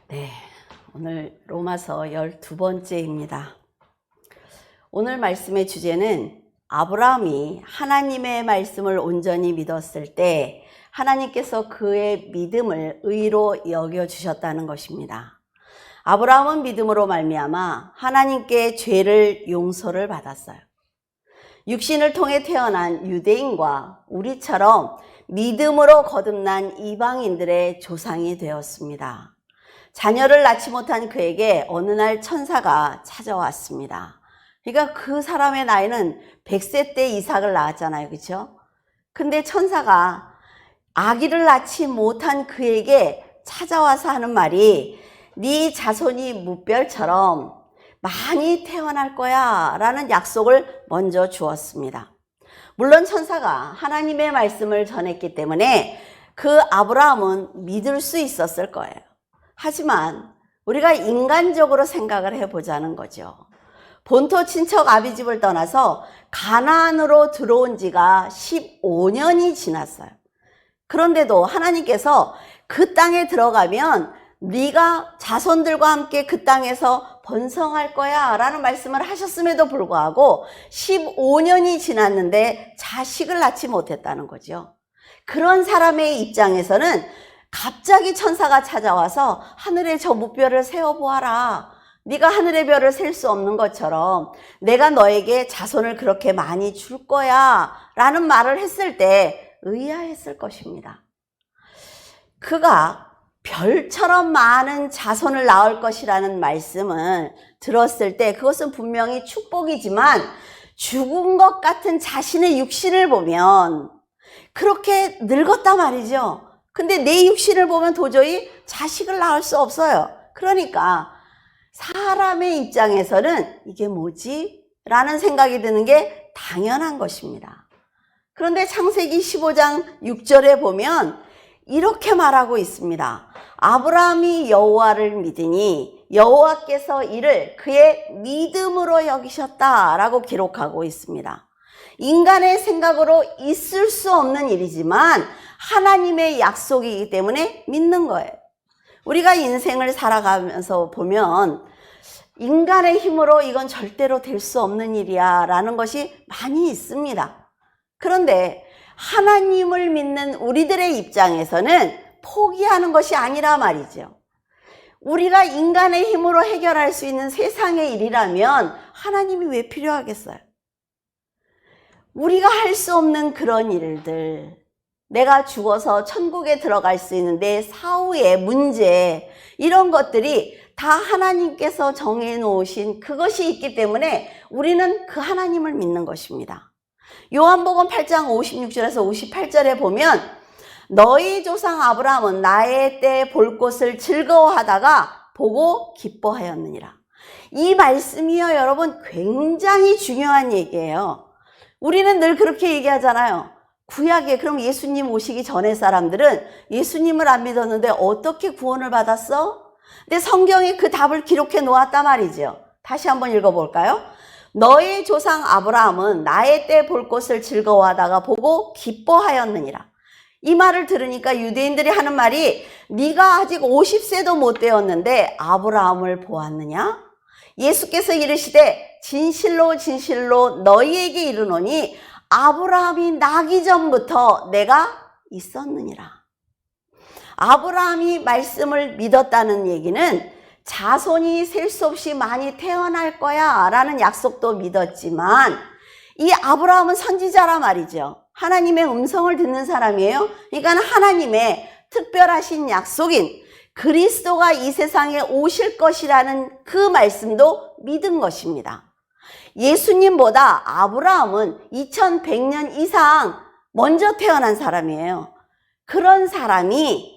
네, 오늘 로마서 12번째입니다. 오늘 말씀의 주제는 아브라함이 하나님의 말씀을 온전히 믿었을 때 하나님께서 그의 믿음을 의로 여겨주셨다는 것입니다. 아브라함은 믿음으로 말미암아 하나님께 죄를 용서를 받았어요. 육신을 통해 태어난 유대인과 우리처럼 믿음으로 거듭난 이방인들의 조상이 되었습니다. 자녀를 낳지 못한 그에게 어느 날 천사가 찾아왔습니다. 그러니까 그 사람의 나이는 100세 때 이삭을 낳았잖아요. 그렇죠? 근데 천사가 아기를 낳지 못한 그에게 찾아와서 하는 말이 네 자손이 무별처럼 많이 태어날 거야 라는 약속을 먼저 주었습니다. 물론 천사가 하나님의 말씀을 전했기 때문에 그 아브라함은 믿을 수 있었을 거예요. 하지만 우리가 인간적으로 생각을 해보자는 거죠. 본토 친척 아비집을 떠나서 가나안으로 들어온 지가 15년이 지났어요. 그런데도 하나님께서 그 땅에 들어가면 네가 자손들과 함께 그 땅에서 번성할 거야 라는 말씀을 하셨음에도 불구하고 15년이 지났는데 자식을 낳지 못했다는 거죠. 그런 사람의 입장에서는 갑자기 천사가 찾아와서 하늘에 저 무별을 세어보아라. 네가 하늘의 별을 셀 수 없는 것처럼 내가 너에게 자손을 그렇게 많이 줄 거야 라는 말을 했을 때 의아했을 것입니다. 그가 별처럼 많은 자손을 낳을 것이라는 말씀을 들었을 때 그것은 분명히 축복이지만 죽은 것 같은 자신의 육신을 보면 그렇게 늙었단 말이죠. 근데 내 육신을 보면 도저히 자식을 낳을 수 없어요. 그러니까 사람의 입장에서는 이게 뭐지? 라는 생각이 드는 게 당연한 것입니다. 그런데 창세기 15장 6절에 보면 이렇게 말하고 있습니다. 아브라함이 여호와를 믿으니 여호와께서 이를 그의 믿음으로 여기셨다라고 기록하고 있습니다. 인간의 생각으로 있을 수 없는 일이지만 하나님의 약속이기 때문에 믿는 거예요. 우리가 인생을 살아가면서 보면 인간의 힘으로 이건 절대로 될 수 없는 일이야 라는 것이 많이 있습니다. 그런데 하나님을 믿는 우리들의 입장에서는 포기하는 것이 아니라 말이죠. 우리가 인간의 힘으로 해결할 수 있는 세상의 일이라면 하나님이 왜 필요하겠어요? 우리가 할 수 없는 그런 일들, 내가 죽어서 천국에 들어갈 수 있는 내 사후의 문제, 이런 것들이 다 하나님께서 정해놓으신 그것이 있기 때문에 우리는 그 하나님을 믿는 것입니다. 요한복음 8장 56절에서 58절에 보면 너희 조상 아브라함은 나의 때 볼 것을 즐거워하다가 보고 기뻐하였느니라. 이 말씀이요 여러분 굉장히 중요한 얘기예요. 우리는 늘 그렇게 얘기하잖아요. 구약에 그럼 예수님 오시기 전에 사람들은 예수님을 안 믿었는데 어떻게 구원을 받았어? 근데 성경에 그 답을 기록해 놓았단 말이죠. 다시 한번 읽어볼까요? 너의 조상 아브라함은 나의 때 볼 것을 즐거워하다가 보고 기뻐하였느니라. 이 말을 들으니까 유대인들이 하는 말이 네가 아직 50세도 못 되었는데 아브라함을 보았느냐? 예수께서 이르시되 진실로 진실로 너희에게 이르노니 아브라함이 나기 전부터 내가 있었느니라. 아브라함이 말씀을 믿었다는 얘기는 자손이 셀 수 없이 많이 태어날 거야 라는 약속도 믿었지만 이 아브라함은 선지자라 말이죠. 하나님의 음성을 듣는 사람이에요. 그러니까 하나님의 특별하신 약속인 그리스도가 이 세상에 오실 것이라는 그 말씀도 믿은 것입니다. 예수님보다 아브라함은 2100년 이상 먼저 태어난 사람이에요. 그런 사람이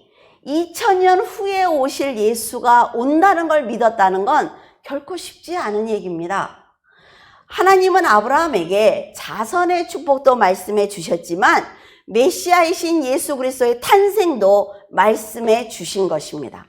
2000년 후에 오실 예수가 온다는 걸 믿었다는 건 결코 쉽지 않은 얘기입니다. 하나님은 아브라함에게 자선의 축복도 말씀해 주셨지만 메시아이신 예수 그리스도의 탄생도 말씀해 주신 것입니다.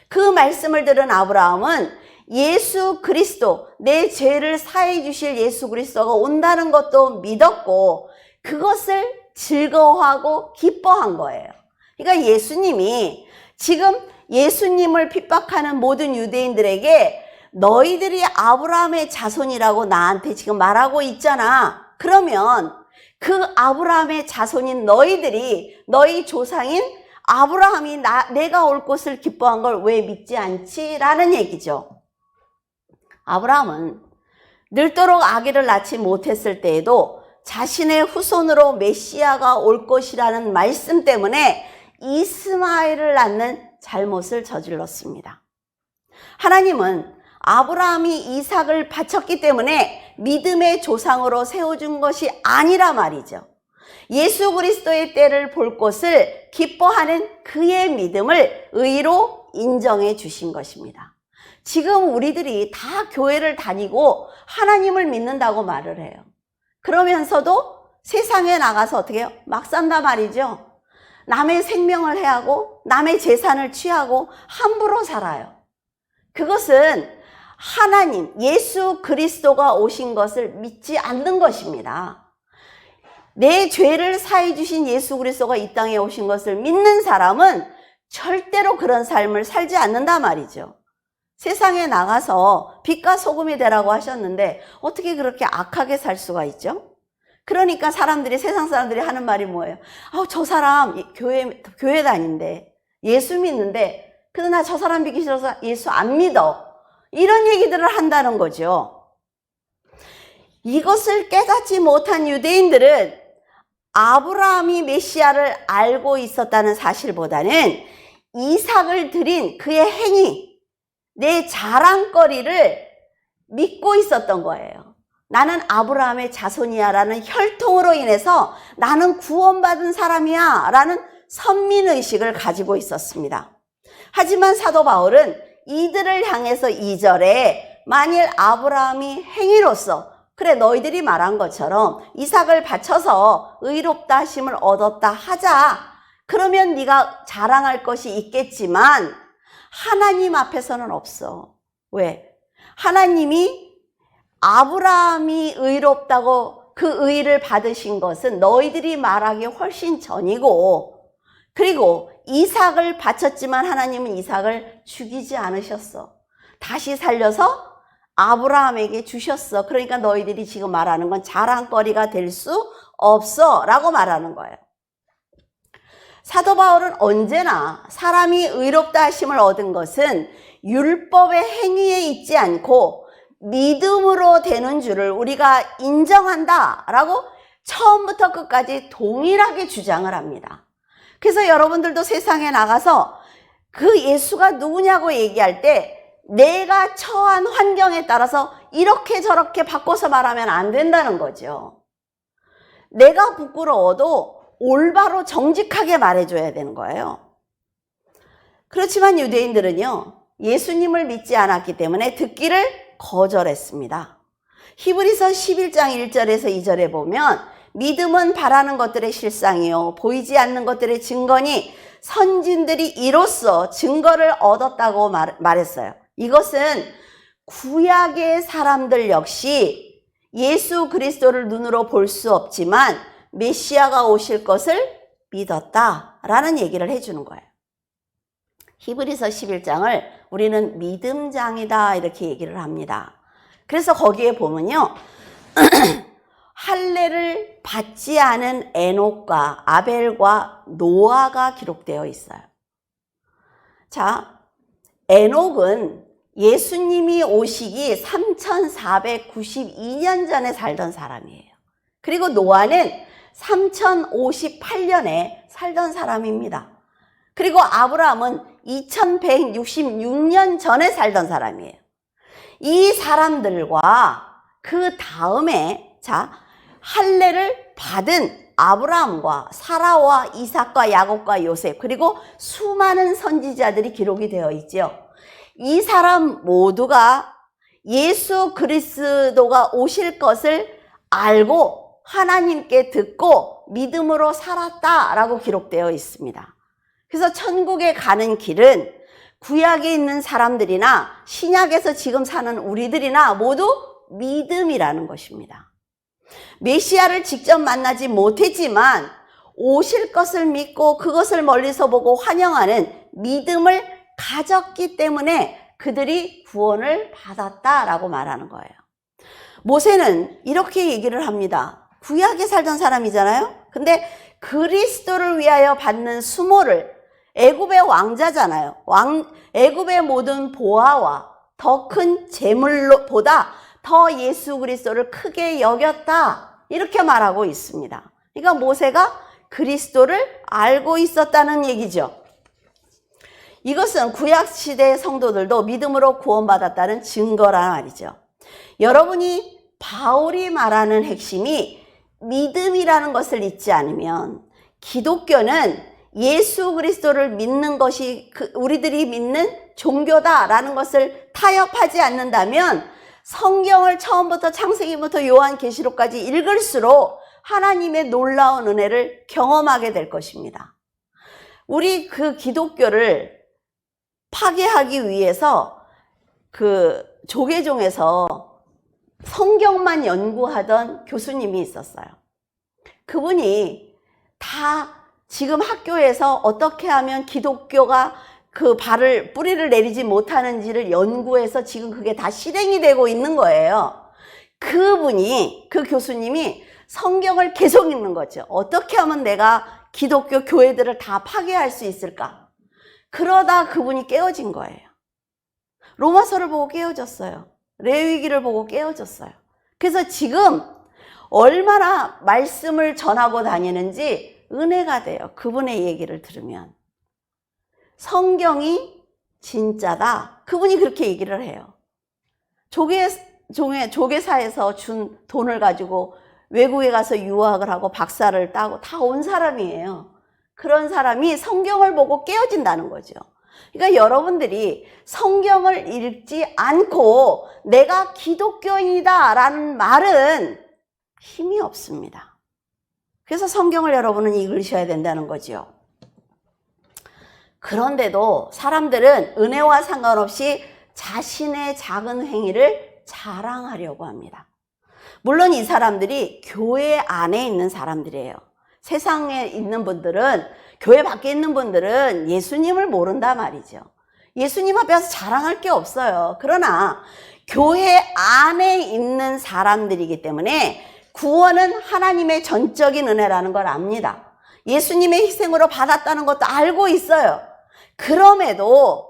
그 말씀을 들은 아브라함은 예수 그리스도, 내 죄를 사해 주실 예수 그리스도가 온다는 것도 믿었고 그것을 즐거워하고 기뻐한 거예요. 그러니까 예수님이 지금 예수님을 핍박하는 모든 유대인들에게 너희들이 아브라함의 자손이라고 나한테 지금 말하고 있잖아. 그러면 그 아브라함의 자손인 너희들이 너희 조상인 아브라함이 내가 올 것을 기뻐한 걸 왜 믿지 않지? 라는 얘기죠. 아브라함은 늙도록 아기를 낳지 못했을 때에도 자신의 후손으로 메시아가 올 것이라는 말씀 때문에 이스마엘을 낳는 잘못을 저질렀습니다. 하나님은 아브라함이 이삭을 바쳤기 때문에 믿음의 조상으로 세워준 것이 아니라 말이죠. 예수 그리스도의 때를 볼 것을 기뻐하는 그의 믿음을 의로 인정해 주신 것입니다. 지금 우리들이 다 교회를 다니고 하나님을 믿는다고 말을 해요. 그러면서도 세상에 나가서 어떻게 해요? 막 산다 말이죠. 남의 생명을 해하고 남의 재산을 취하고 함부로 살아요. 그것은 하나님, 예수 그리스도가 오신 것을 믿지 않는 것입니다. 내 죄를 사해 주신 예수 그리스도가 이 땅에 오신 것을 믿는 사람은 절대로 그런 삶을 살지 않는다 말이죠. 세상에 나가서 빛과 소금이 되라고 하셨는데 어떻게 그렇게 악하게 살 수가 있죠? 그러니까 세상 사람들이 하는 말이 뭐예요? 저 사람 교회 다닌대. 예수 믿는데 그러나 저 사람 믿기 싫어서 예수 안 믿어. 이런 얘기들을 한다는 거죠. 이것을 깨닫지 못한 유대인들은 아브라함이 메시아를 알고 있었다는 사실보다는 이삭을 드린 그의 행위, 내 자랑거리를 믿고 있었던 거예요. 나는 아브라함의 자손이야 라는 혈통으로 인해서 나는 구원받은 사람이야 라는 선민의식을 가지고 있었습니다. 하지만 사도 바울은 이들을 향해서 2절에 만일 아브라함이 행위로서 그래 너희들이 말한 것처럼 이삭을 바쳐서 의롭다 하심을 얻었다 하자. 그러면 네가 자랑할 것이 있겠지만 하나님 앞에서는 없어. 왜? 하나님이 아브라함이 의롭다고 그 의를 받으신 것은 너희들이 말하기 훨씬 전이고 그리고 이삭을 바쳤지만 하나님은 이삭을 죽이지 않으셨어. 다시 살려서 아브라함에게 주셨어. 그러니까 너희들이 지금 말하는 건 자랑거리가 될 수 없어 라고 말하는 거예요. 사도 바울은 언제나 사람이 의롭다 하심을 얻은 것은 율법의 행위에 있지 않고 믿음으로 되는 줄을 우리가 인정한다 라고 처음부터 끝까지 동일하게 주장을 합니다. 그래서 여러분들도 세상에 나가서 그 예수가 누구냐고 얘기할 때 내가 처한 환경에 따라서 이렇게 저렇게 바꿔서 말하면 안 된다는 거죠. 내가 부끄러워도 올바로 정직하게 말해줘야 되는 거예요. 그렇지만 유대인들은요, 예수님을 믿지 않았기 때문에 듣기를 거절했습니다. 히브리서 11장 1절에서 2절에 보면 믿음은 바라는 것들의 실상이요 보이지 않는 것들의 증거니 선진들이 이로써 증거를 얻었다고 말했어요. 이것은 구약의 사람들 역시 예수 그리스도를 눈으로 볼 수 없지만 메시아가 오실 것을 믿었다라는 얘기를 해주는 거예요. 히브리서 11장을 우리는 믿음장이다 이렇게 얘기를 합니다. 그래서 거기에 보면요. 할례를 받지 않은 에녹과 아벨과 노아가 기록되어 있어요. 자, 에녹은 예수님이 오시기 3492년 전에 살던 사람이에요. 그리고 노아는 3058년에 살던 사람입니다. 그리고 아브라함은 2166년 전에 살던 사람이에요. 이 사람들과 그 다음에 할례를 받은 아브라함과 사라와 이삭과 야곱과 요셉 그리고 수많은 선지자들이 기록이 되어 있죠. 이 사람 모두가 예수 그리스도가 오실 것을 알고 하나님께 듣고 믿음으로 살았다라고 기록되어 있습니다. 그래서 천국에 가는 길은 구약에 있는 사람들이나 신약에서 지금 사는 우리들이나 모두 믿음이라는 것입니다. 메시아를 직접 만나지 못했지만 오실 것을 믿고 그것을 멀리서 보고 환영하는 믿음을 가졌기 때문에 그들이 구원을 받았다라고 말하는 거예요. 모세는 이렇게 얘기를 합니다. 구약에 살던 사람이잖아요. 근데 그리스도를 위하여 받는 수모를, 애굽의 왕자잖아요. 애굽의 모든 보화와 더 큰 재물보다 더 예수 그리스도를 크게 여겼다, 이렇게 말하고 있습니다. 그러니까 모세가 그리스도를 알고 있었다는 얘기죠. 이것은 구약시대의 성도들도 믿음으로 구원받았다는 증거란 말이죠. 여러분이 바울이 말하는 핵심이 믿음이라는 것을 잊지 않으면, 기독교는 예수 그리스도를 믿는 것이 우리들이 믿는 종교다라는 것을 타협하지 않는다면 성경을 처음부터 창세기부터 요한계시록까지 읽을수록 하나님의 놀라운 은혜를 경험하게 될 것입니다. 우리 그 기독교를 파괴하기 위해서 그 조계종에서 성경만 연구하던 교수님이 있었어요. 그분이 다 지금 학교에서 어떻게 하면 기독교가 그 뿌리를 내리지 못하는지를 연구해서 지금 그게 다 실행이 되고 있는 거예요. 그 교수님이 성경을 계속 읽는 거죠. 어떻게 하면 내가 기독교 교회들을 다 파괴할 수 있을까? 그러다 그분이 깨어진 거예요. 로마서를 보고 깨어졌어요. 레위기를 보고 깨어졌어요. 그래서 지금 얼마나 말씀을 전하고 다니는지 은혜가 돼요. 그분의 얘기를 들으면. 성경이 진짜다. 그분이 그렇게 얘기를 해요. 조계사에서 준 돈을 가지고 외국에 가서 유학을 하고 박사를 따고 다 온 사람이에요. 그런 사람이 성경을 보고 깨어진다는 거죠. 그러니까 여러분들이 성경을 읽지 않고 내가 기독교인이다 라는 말은 힘이 없습니다. 그래서 성경을 여러분은 읽으셔야 된다는 거죠. 그런데도 사람들은 은혜와 상관없이 자신의 작은 행위를 자랑하려고 합니다. 물론 이 사람들이 교회 안에 있는 사람들이에요. 세상에 있는 분들은, 교회 밖에 있는 분들은 예수님을 모른다 말이죠. 예수님 앞에 와서 자랑할 게 없어요. 그러나 교회 안에 있는 사람들이기 때문에 구원은 하나님의 전적인 은혜라는 걸 압니다. 예수님의 희생으로 받았다는 것도 알고 있어요. 그럼에도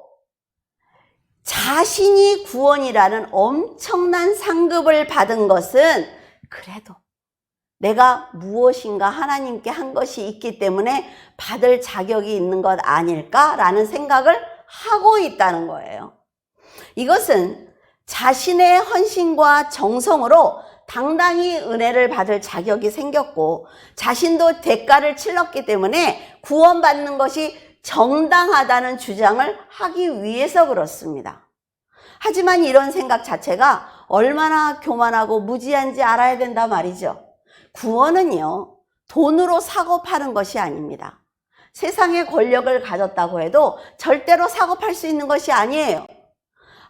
자신이 구원이라는 엄청난 상급을 받은 것은 그래도 내가 무엇인가 하나님께 한 것이 있기 때문에 받을 자격이 있는 것 아닐까라는 생각을 하고 있다는 거예요. 이것은 자신의 헌신과 정성으로 당당히 은혜를 받을 자격이 생겼고 자신도 대가를 치렀기 때문에 구원받는 것이 정당하다는 주장을 하기 위해서 그렇습니다. 하지만 이런 생각 자체가 얼마나 교만하고 무지한지 알아야 된다 말이죠. 구원은요, 돈으로 사고 파는 것이 아닙니다. 세상의 권력을 가졌다고 해도 절대로 사고 팔 수 있는 것이 아니에요.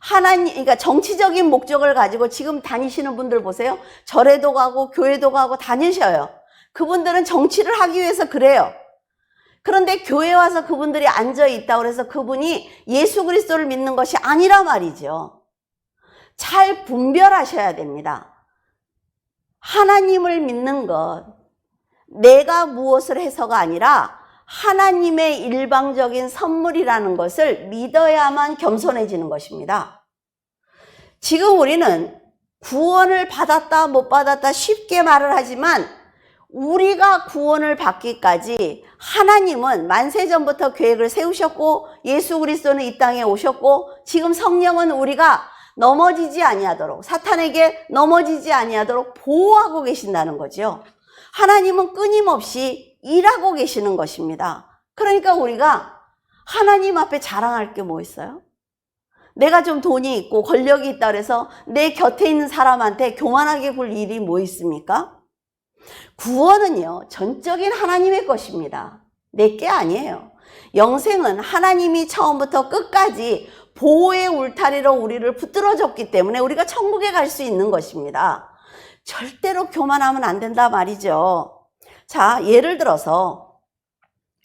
그러니까 정치적인 목적을 가지고 지금 다니시는 분들 보세요. 절에도 가고 교회도 가고 다니셔요. 그분들은 정치를 하기 위해서 그래요. 그런데 교회에 와서 그분들이 앉아 있다고 해서 그분이 예수 그리스도를 믿는 것이 아니라 말이죠. 잘 분별하셔야 됩니다. 하나님을 믿는 것, 내가 무엇을 해서가 아니라 하나님의 일방적인 선물이라는 것을 믿어야만 겸손해지는 것입니다. 지금 우리는 구원을 받았다 못 받았다 쉽게 말을 하지만 우리가 구원을 받기까지 하나님은 만세전부터 계획을 세우셨고 예수 그리스도는 이 땅에 오셨고 지금 성령은 우리가 넘어지지 아니하도록, 사탄에게 넘어지지 아니하도록 보호하고 계신다는 거죠. 하나님은 끊임없이 일하고 계시는 것입니다. 그러니까 우리가 하나님 앞에 자랑할 게 뭐 있어요? 내가 좀 돈이 있고 권력이 있다 그래서 내 곁에 있는 사람한테 교만하게 굴 일이 뭐 있습니까? 구원은요, 전적인 하나님의 것입니다. 내 게 아니에요. 영생은 하나님이 처음부터 끝까지 보호의 울타리로 우리를 붙들어줬기 때문에 우리가 천국에 갈 수 있는 것입니다. 절대로 교만하면 안 된다 말이죠. 자, 예를 들어서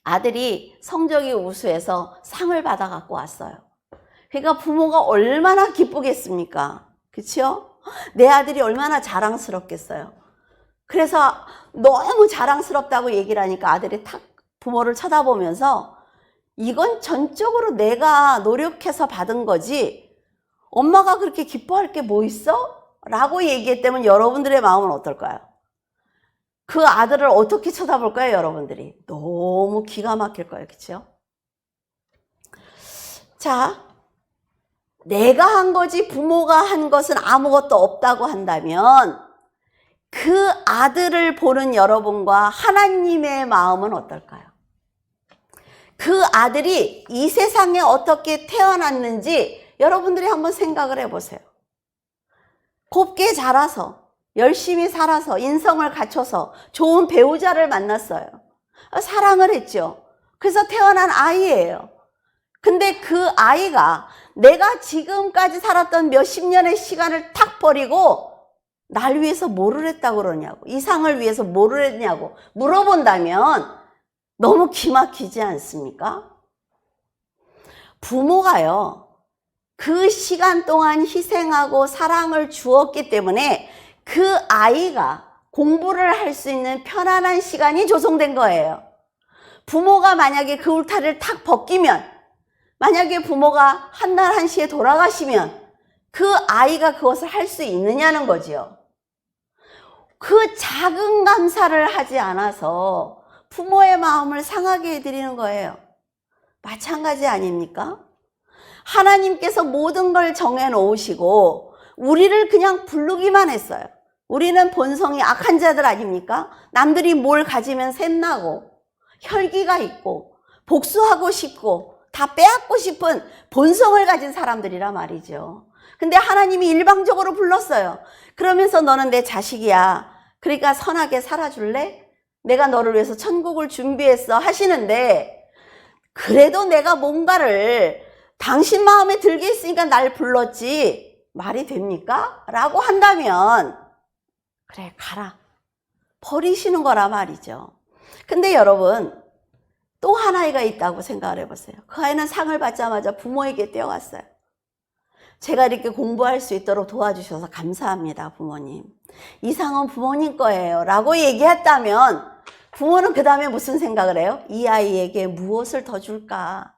아들이 성적이 우수해서 상을 받아 갖고 왔어요. 그러니까 부모가 얼마나 기쁘겠습니까? 그렇죠? 내 아들이 얼마나 자랑스럽겠어요. 그래서 너무 자랑스럽다고 얘기를 하니까 아들이 탁 부모를 쳐다보면서 이건 전적으로 내가 노력해서 받은 거지 엄마가 그렇게 기뻐할 게 뭐 있어? 라고 얘기했다면 여러분들의 마음은 어떨까요? 그 아들을 어떻게 쳐다볼까요, 여러분들이? 너무 기가 막힐 거예요, 그렇죠? 자, 내가 한 거지 부모가 한 것은 아무것도 없다고 한다면 그 아들을 보는 여러분과 하나님의 마음은 어떨까요? 그 아들이 이 세상에 어떻게 태어났는지 여러분들이 한번 생각을 해보세요. 곱게 자라서 열심히 살아서 인성을 갖춰서 좋은 배우자를 만났어요. 사랑을 했죠. 그래서 태어난 아이예요. 근데 그 아이가 내가 지금까지 살았던 몇십 년의 시간을 탁 버리고 날 위해서 뭐를 했다고 그러냐고, 이 상을 위해서 뭐를 했냐고 물어본다면 너무 기막히지 않습니까? 부모가요, 그 시간 동안 희생하고 사랑을 주었기 때문에 그 아이가 공부를 할 수 있는 편안한 시간이 조성된 거예요. 부모가 만약에 그 울타리를 탁 벗기면, 만약에 부모가 한날 한시에 돌아가시면 그 아이가 그것을 할 수 있느냐는 거지요. 그 작은 감사를 하지 않아서 부모의 마음을 상하게 해드리는 거예요. 마찬가지 아닙니까? 하나님께서 모든 걸 정해놓으시고 우리를 그냥 부르기만 했어요. 우리는 본성이 악한 자들 아닙니까? 남들이 뭘 가지면 샘나고 혈기가 있고 복수하고 싶고 다 빼앗고 싶은 본성을 가진 사람들이라 말이죠. 근데 하나님이 일방적으로 불렀어요. 그러면서 너는 내 자식이야. 그러니까 선하게 살아줄래? 내가 너를 위해서 천국을 준비했어 하시는데, 그래도 내가 뭔가를 당신 마음에 들게 했으니까 날 불렀지 말이 됩니까? 라고 한다면 그래, 가라, 버리시는 거라 말이죠. 근데 여러분, 또 한 아이가 있다고 생각을 해보세요. 그 아이는 상을 받자마자 부모에게 뛰어갔어요. 제가 이렇게 공부할 수 있도록 도와주셔서 감사합니다, 부모님. 이 상은 부모님 거예요 라고 얘기했다면 부모는 그 다음에 무슨 생각을 해요? 이 아이에게 무엇을 더 줄까?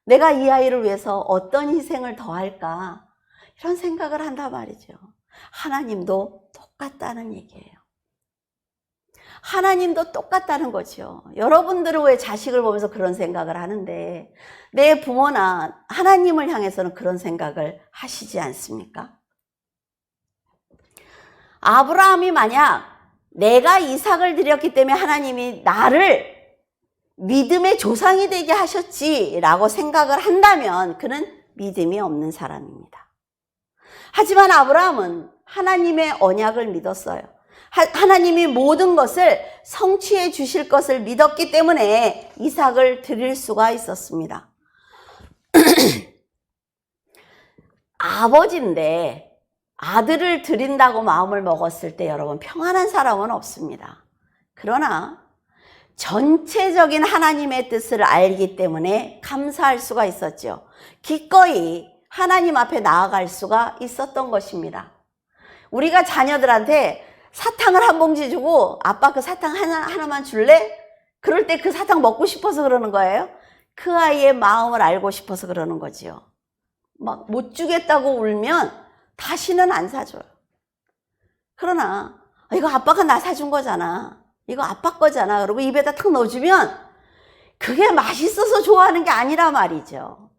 내가 이 아이를 위해서 어떤 희생을 더 할까? 이런 생각을 한단 말이죠. 하나님도 똑같다는 얘기예요. 하나님도 똑같다는 거죠. 여러분들은 왜 자식을 보면서 그런 생각을 하는데 내 부모나 하나님을 향해서는 그런 생각을 하시지 않습니까? 아브라함이 만약 내가 이삭을 드렸기 때문에 하나님이 나를 믿음의 조상이 되게 하셨지라고 생각을 한다면 그는 믿음이 없는 사람입니다. 하지만 아브라함은 하나님의 언약을 믿었어요. 하나님이 모든 것을 성취해 주실 것을 믿었기 때문에 이삭을 드릴 수가 있었습니다. 아버지인데 아들을 드린다고 마음을 먹었을 때 여러분 평안한 사람은 없습니다. 그러나 전체적인 하나님의 뜻을 알기 때문에 감사할 수가 있었죠. 기꺼이 하나님 앞에 나아갈 수가 있었던 것입니다. 우리가 자녀들한테 사탕을 한 봉지 주고 아빠 그 사탕 하나만 줄래? 그럴 때 그 사탕 먹고 싶어서 그러는 거예요? 그 아이의 마음을 알고 싶어서 그러는 거지요. 막 못 주겠다고 울면 다시는 안 사줘요. 그러나 이거 아빠가 나 사준 거잖아, 이거 아빠 거잖아 그러고 입에다 탁 넣어주면 그게 맛있어서 좋아하는 게 아니라 말이죠.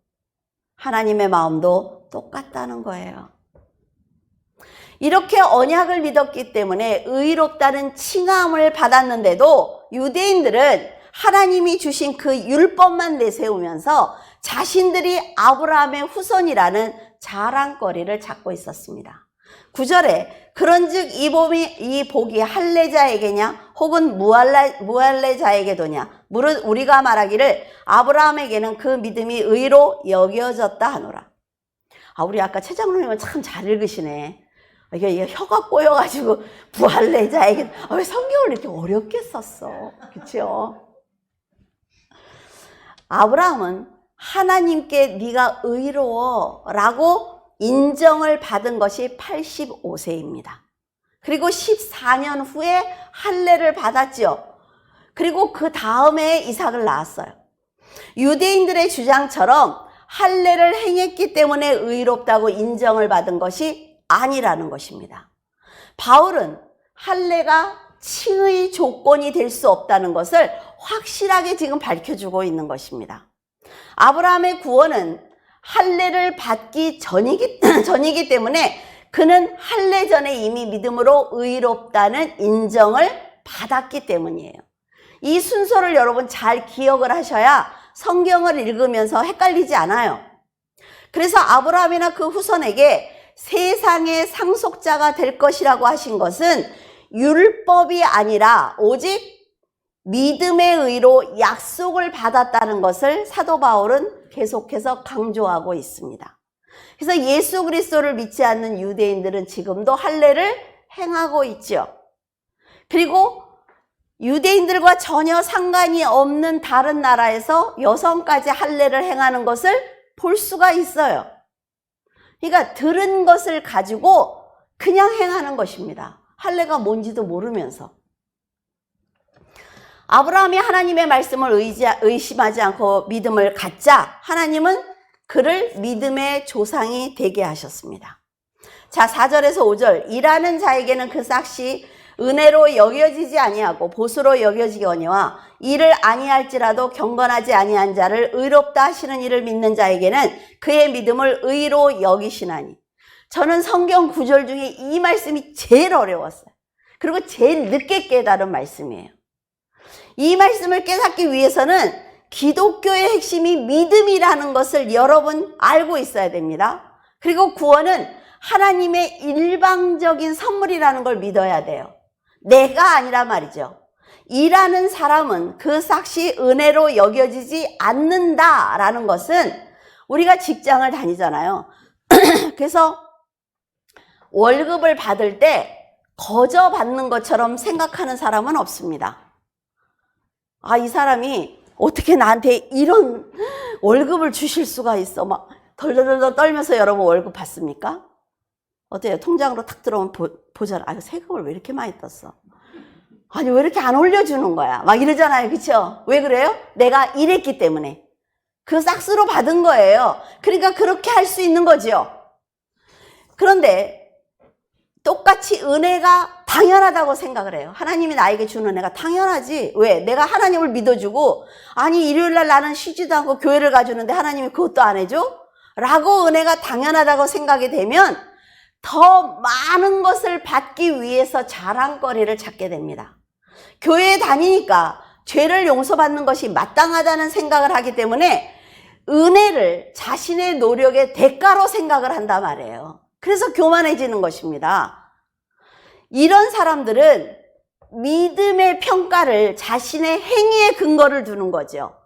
하나님의 마음도 똑같다는 거예요. 이렇게 언약을 믿었기 때문에 의롭다는 칭함을 받았는데도 유대인들은 하나님이 주신 그 율법만 내세우면서 자신들이 아브라함의 후손이라는 자랑거리를 찾고 있었습니다. 9절에 그런즉 이 복이 할례자에게냐 혹은 무할례자에게도냐 우리가 말하기를 아브라함에게는 그 믿음이 의로 여겨졌다 하노라. 우리 아까 최 장로님은 참 잘 읽으시네. 이게 혀가 꼬여가지고 무할례자에게 왜 성경을 이렇게 어렵게 썼어, 그렇죠? 아브라함은 하나님께 네가 의로워 라고 인정을 받은 것이 85세입니다. 그리고 14년 후에 할례를 받았죠. 그리고 그 다음에 이삭을 낳았어요. 유대인들의 주장처럼 할례를 행했기 때문에 의롭다고 인정을 받은 것이 아니라는 것입니다. 바울은 할례가 칭의 조건이 될 수 없다는 것을 확실하게 지금 밝혀주고 있는 것입니다. 아브라함의 구원은 할례를 받기 전이기 때문에 그는 할례 전에 이미 믿음으로 의롭다는 인정을 받았기 때문이에요. 이 순서를 여러분 잘 기억을 하셔야 성경을 읽으면서 헷갈리지 않아요. 그래서 아브라함이나 그 후손에게 세상의 상속자가 될 것이라고 하신 것은 율법이 아니라 오직 믿음의 의로 약속을 받았다는 것을 사도 바울은 계속해서 강조하고 있습니다. 그래서 예수 그리스도를 믿지 않는 유대인들은 지금도 할례를 행하고 있죠. 그리고 유대인들과 전혀 상관이 없는 다른 나라에서 여성까지 할례를 행하는 것을 볼 수가 있어요. 그러니까 들은 것을 가지고 그냥 행하는 것입니다. 할례가 뭔지도 모르면서. 아브라함이 하나님의 말씀을 의심하지 않고 믿음을 갖자 하나님은 그를 믿음의 조상이 되게 하셨습니다. 자, 4절에서 5절. 일하는 자에게는 그 삭시 은혜로 여겨지지 아니하고 보수로 여겨지거니와 이를 아니할지라도 경건하지 아니한 자를 의롭다 하시는 이를 믿는 자에게는 그의 믿음을 의로 여기시나니. 저는 성경 구절 중에 이 말씀이 제일 어려웠어요. 그리고 제일 늦게 깨달은 말씀이에요. 이 말씀을 깨닫기 위해서는 기독교의 핵심이 믿음이라는 것을 여러분 알고 있어야 됩니다. 그리고 구원은 하나님의 일방적인 선물이라는 걸 믿어야 돼요. 내가 아니라 말이죠. 일하는 사람은 그 삭시 은혜로 여겨지지 않는다라는 것은 우리가 직장을 다니잖아요. 그래서 월급을 받을 때 거저 받는 것처럼 생각하는 사람은 없습니다. 아, 이 사람이 어떻게 나한테 이런 월급을 주실 수가 있어. 막 덜덜덜 떨면서 여러분 월급 받습니까? 어때요? 통장으로 탁 들어오면 보잖아. 아, 세금을 왜 이렇게 많이 떴어? 아니, 왜 이렇게 안 올려주는 거야? 막 이러잖아요. 그쵸? 왜 그래요? 내가 일했기 때문에. 그 싹스로 받은 거예요. 그러니까 그렇게 할 수 있는 거죠. 그런데 똑같이 은혜가 당연하다고 생각을 해요. 하나님이 나에게 주는 은혜가 당연하지. 왜? 내가 하나님을 믿어주고 아니 일요일날 나는 쉬지도 않고 교회를 가주는데 하나님이 그것도 안 해줘? 라고 은혜가 당연하다고 생각이 되면 더 많은 것을 받기 위해서 자랑거리를 찾게 됩니다. 교회에 다니니까 죄를 용서받는 것이 마땅하다는 생각을 하기 때문에 은혜를 자신의 노력의 대가로 생각을 한단 말이에요. 그래서 교만해지는 것입니다. 이런 사람들은 믿음의 평가를 자신의 행위에 근거를 두는 거죠.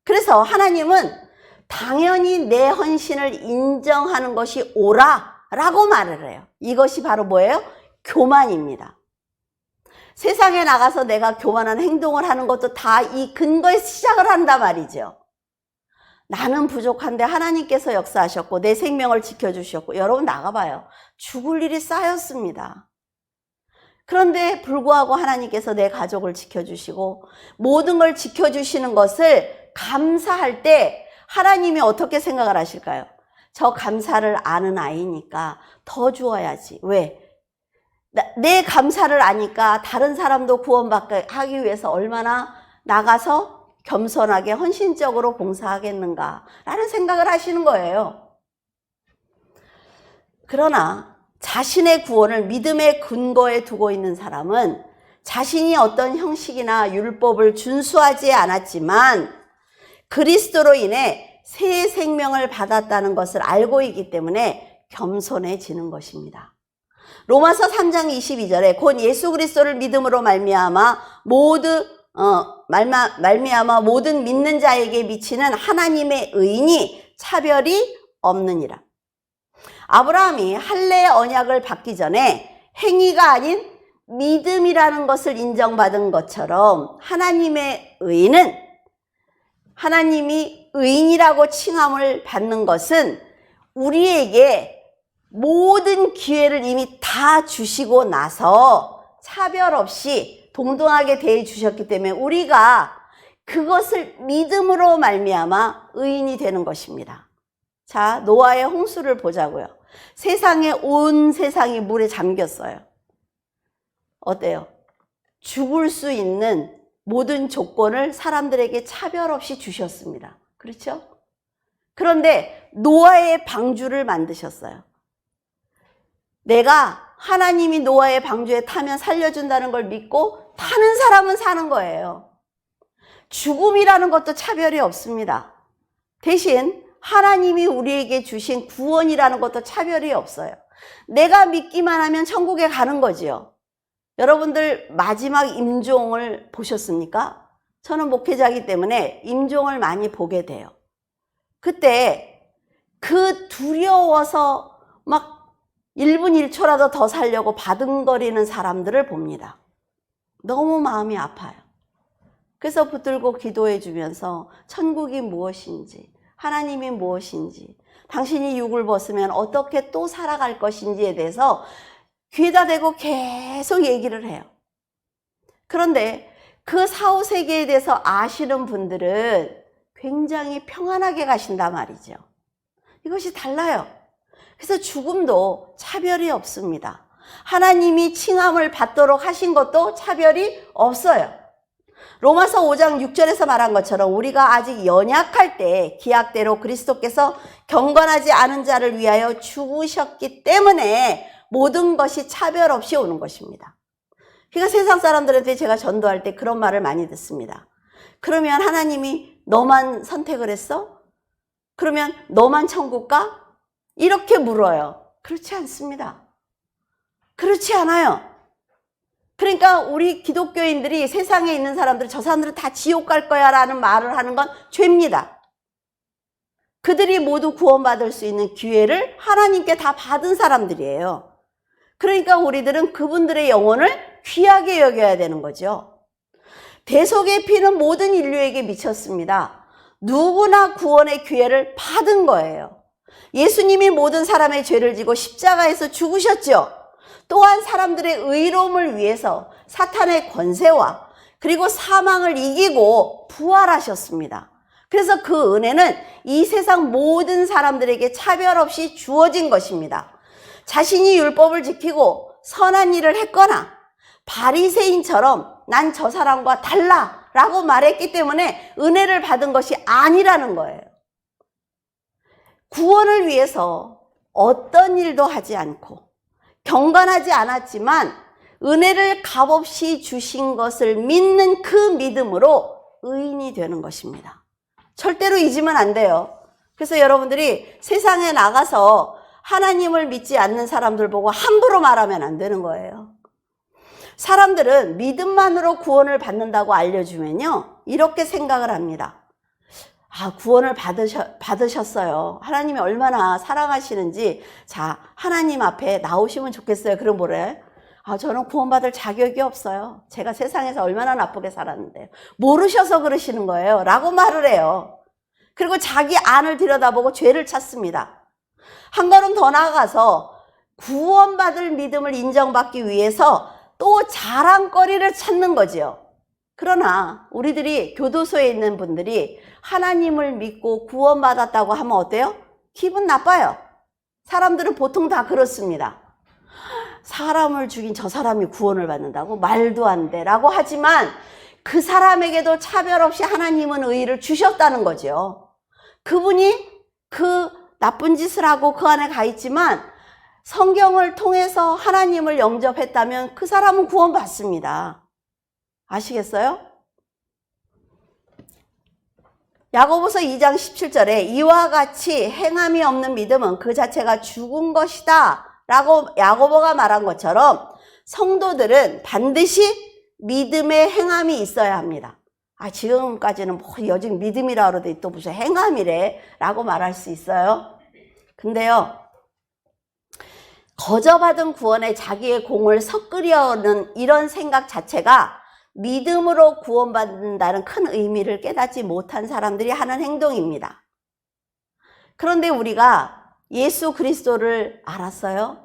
그래서 하나님은 당연히 내 헌신을 인정하는 것이 옳아라고 말을 해요. 이것이 바로 뭐예요? 교만입니다. 세상에 나가서 내가 교만한 행동을 하는 것도 다 이 근거에서 시작을 한단 말이죠. 나는 부족한데 하나님께서 역사하셨고 내 생명을 지켜주셨고, 여러분 나가봐요. 죽을 일이 쌓였습니다. 그런데 불구하고 하나님께서 내 가족을 지켜주시고 모든 걸 지켜주시는 것을 감사할 때 하나님이 어떻게 생각을 하실까요? 저 감사를 아는 아이니까 더 주어야지. 왜? 내 감사를 아니까 다른 사람도 구원받게 하기 위해서 얼마나 나가서 겸손하게 헌신적으로 봉사하겠는가 라는 생각을 하시는 거예요. 그러나 자신의 구원을 믿음의 근거에 두고 있는 사람은 자신이 어떤 형식이나 율법을 준수하지 않았지만 그리스도로 인해 새 생명을 받았다는 것을 알고 있기 때문에 겸손해지는 것입니다. 로마서 3장 22절에 곧 예수 그리스도를 믿음으로 말미암아 모든 믿는 자에게 미치는 하나님의 의인이 차별이 없느니라. 아브라함이 할례의 언약을 받기 전에 행위가 아닌 믿음이라는 것을 인정받은 것처럼 하나님의 의인은 하나님이 의인이라고 칭함을 받는 것은 우리에게 모든 기회를 이미 다 주시고 나서 차별 없이 동등하게 대해 주셨기 때문에 우리가 그것을 믿음으로 말미암아 의인이 되는 것입니다. 자, 노아의 홍수를 보자고요. 온 세상이 물에 잠겼어요. 어때요? 죽을 수 있는 모든 조건을 사람들에게 차별 없이 주셨습니다. 그렇죠? 그런데 노아의 방주를 만드셨어요. 내가 하나님이 노아의 방주에 타면 살려준다는 걸 믿고 타는 사람은 사는 거예요. 죽음이라는 것도 차별이 없습니다. 대신 하나님이 우리에게 주신 구원이라는 것도 차별이 없어요. 내가 믿기만 하면 천국에 가는 거지요. 여러분들 마지막 임종을 보셨습니까? 저는 목회자이기 때문에 임종을 많이 보게 돼요. 그때 그 두려워서 막 1분 1초라도 더 살려고 바둥거리는 사람들을 봅니다. 너무 마음이 아파요. 그래서 붙들고 기도해 주면서 천국이 무엇인지, 하나님이 무엇인지, 당신이 육을 벗으면 어떻게 또 살아갈 것인지에 대해서 귀에다 대고 계속 얘기를 해요. 그런데 그 사후세계에 대해서 아시는 분들은 굉장히 평안하게 가신단 말이죠. 이것이 달라요. 그래서 죽음도 차별이 없습니다. 하나님이 칭함을 받도록 하신 것도 차별이 없어요. 로마서 5장 6절에서 말한 것처럼 우리가 아직 연약할 때 기약대로 그리스도께서 경건하지 않은 자를 위하여 죽으셨기 때문에 모든 것이 차별 없이 오는 것입니다. 그러니까 세상 사람들한테 제가 전도할 때 그런 말을 많이 듣습니다. 그러면 하나님이 너만 선택을 했어? 그러면 너만 천국 가? 이렇게 물어요. 그렇지 않습니다. 그렇지 않아요. 그러니까 우리 기독교인들이 세상에 있는 사람들, 저 사람들은 다 지옥 갈 거야 라는 말을 하는 건 죄입니다. 그들이 모두 구원받을 수 있는 기회를 하나님께 다 받은 사람들이에요. 그러니까 우리들은 그분들의 영혼을 귀하게 여겨야 되는 거죠. 대속의 피는 모든 인류에게 미쳤습니다. 누구나 구원의 기회를 받은 거예요. 예수님이 모든 사람의 죄를 지고 십자가에서 죽으셨죠. 또한 사람들의 의로움을 위해서 사탄의 권세와 그리고 사망을 이기고 부활하셨습니다. 그래서 그 은혜는 이 세상 모든 사람들에게 차별 없이 주어진 것입니다. 자신이 율법을 지키고 선한 일을 했거나 바리새인처럼 난 저 사람과 달라 라고 말했기 때문에 은혜를 받은 것이 아니라는 거예요. 구원을 위해서 어떤 일도 하지 않고 경건하지 않았지만 은혜를 값없이 주신 것을 믿는 그 믿음으로 의인이 되는 것입니다. 절대로 잊으면 안 돼요. 그래서 여러분들이 세상에 나가서 하나님을 믿지 않는 사람들 보고 함부로 말하면 안 되는 거예요. 사람들은 믿음만으로 구원을 받는다고 알려주면요, 이렇게 생각을 합니다. 아, 구원을 받으셨어요. 하나님이 얼마나 사랑하시는지, 자, 하나님 앞에 나오시면 좋겠어요. 그럼 뭐래? 아, 저는 구원받을 자격이 없어요. 제가 세상에서 얼마나 나쁘게 살았는데요. 모르셔서 그러시는 거예요. 라고 말을 해요. 그리고 자기 안을 들여다보고 죄를 찾습니다. 한 걸음 더 나아가서 구원받을 믿음을 인정받기 위해서 또 자랑거리를 찾는 거지요. 그러나 우리들이 교도소에 있는 분들이 하나님을 믿고 구원받았다고 하면 어때요? 기분 나빠요. 사람들은 보통 다 그렇습니다. 사람을 죽인 저 사람이 구원을 받는다고? 말도 안 돼 라고 하지만 그 사람에게도 차별 없이 하나님은 의의를 주셨다는 거죠. 그분이 그 나쁜 짓을 하고 그 안에 가 있지만 성경을 통해서 하나님을 영접했다면 그 사람은 구원받습니다. 아시겠어요? 야고보서 2장 17절에 이와 같이 행함이 없는 믿음은 그 자체가 죽은 것이다 라고 야고보가 말한 것처럼 성도들은 반드시 믿음의 행함이 있어야 합니다. 아, 지금까지는 뭐 여직 믿음이라 그러더니 또 무슨 행함이래 라고 말할 수 있어요. 근데요, 거저받은 구원에 자기의 공을 섞으려는 이런 생각 자체가 믿음으로 구원받는다는 큰 의미를 깨닫지 못한 사람들이 하는 행동입니다. 그런데 우리가 예수 그리스도를 알았어요?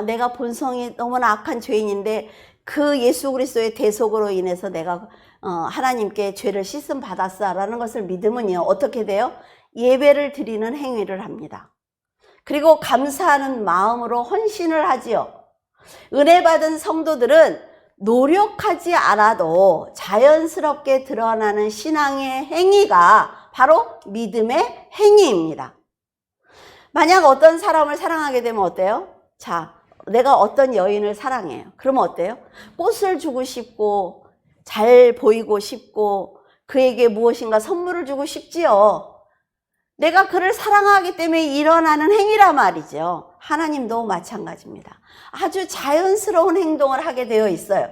내가 본성이 너무나 악한 죄인인데 그 예수 그리스도의 대속으로 인해서 내가 하나님께 죄를 씻음 받았어라는 것을 믿으면요, 어떻게 돼요? 예배를 드리는 행위를 합니다. 그리고 감사하는 마음으로 헌신을 하지요. 은혜 받은 성도들은 노력하지 않아도 자연스럽게 드러나는 신앙의 행위가 바로 믿음의 행위입니다. 만약 어떤 사람을 사랑하게 되면 어때요? 자, 내가 어떤 여인을 사랑해요. 그러면 어때요? 꽃을 주고 싶고 잘 보이고 싶고 그에게 무엇인가 선물을 주고 싶지요. 내가 그를 사랑하기 때문에 일어나는 행위란 말이죠. 하나님도 마찬가지입니다. 아주 자연스러운 행동을 하게 되어 있어요.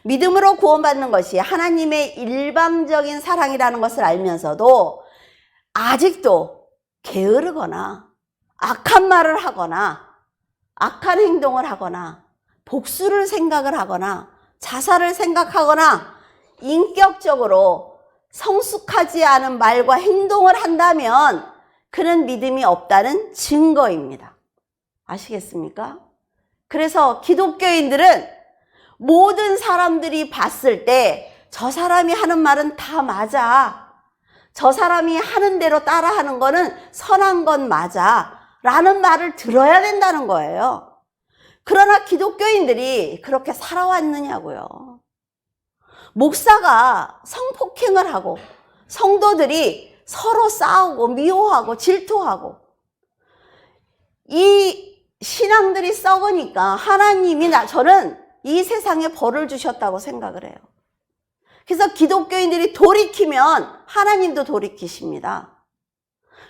믿음으로 구원받는 것이 하나님의 일방적인 사랑이라는 것을 알면서도 아직도 게으르거나 악한 말을 하거나 악한 행동을 하거나 복수를 생각을 하거나 자살을 생각하거나 인격적으로 성숙하지 않은 말과 행동을 한다면 그는 믿음이 없다는 증거입니다. 아시겠습니까? 그래서 기독교인들은 모든 사람들이 봤을 때 저 사람이 하는 말은 다 맞아. 저 사람이 하는 대로 따라하는 거는 선한 건 맞아. 라는 말을 들어야 된다는 거예요. 그러나 기독교인들이 그렇게 살아왔느냐고요. 목사가 성폭행을 하고 성도들이 서로 싸우고 미워하고 질투하고 이 신앙들이 썩으니까 하나님이 저는 이 세상에 벌을 주셨다고 생각을 해요. 그래서 기독교인들이 돌이키면 하나님도 돌이키십니다.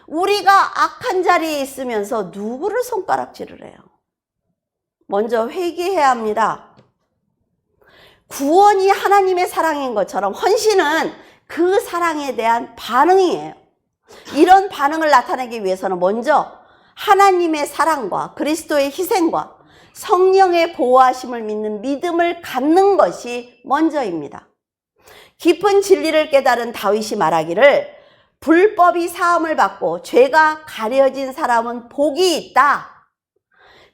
우리가 악한 자리에 있으면서 누구를 손가락질을 해요? 먼저 회개해야 합니다. 구원이 하나님의 사랑인 것처럼 헌신은 그 사랑에 대한 반응이에요. 이런 반응을 나타내기 위해서는 먼저 하나님의 사랑과 그리스도의 희생과 성령의 보호하심을 믿는 믿음을 갖는 것이 먼저입니다. 깊은 진리를 깨달은 다윗이 말하기를 불법이 사함을 받고 죄가 가려진 사람은 복이 있다.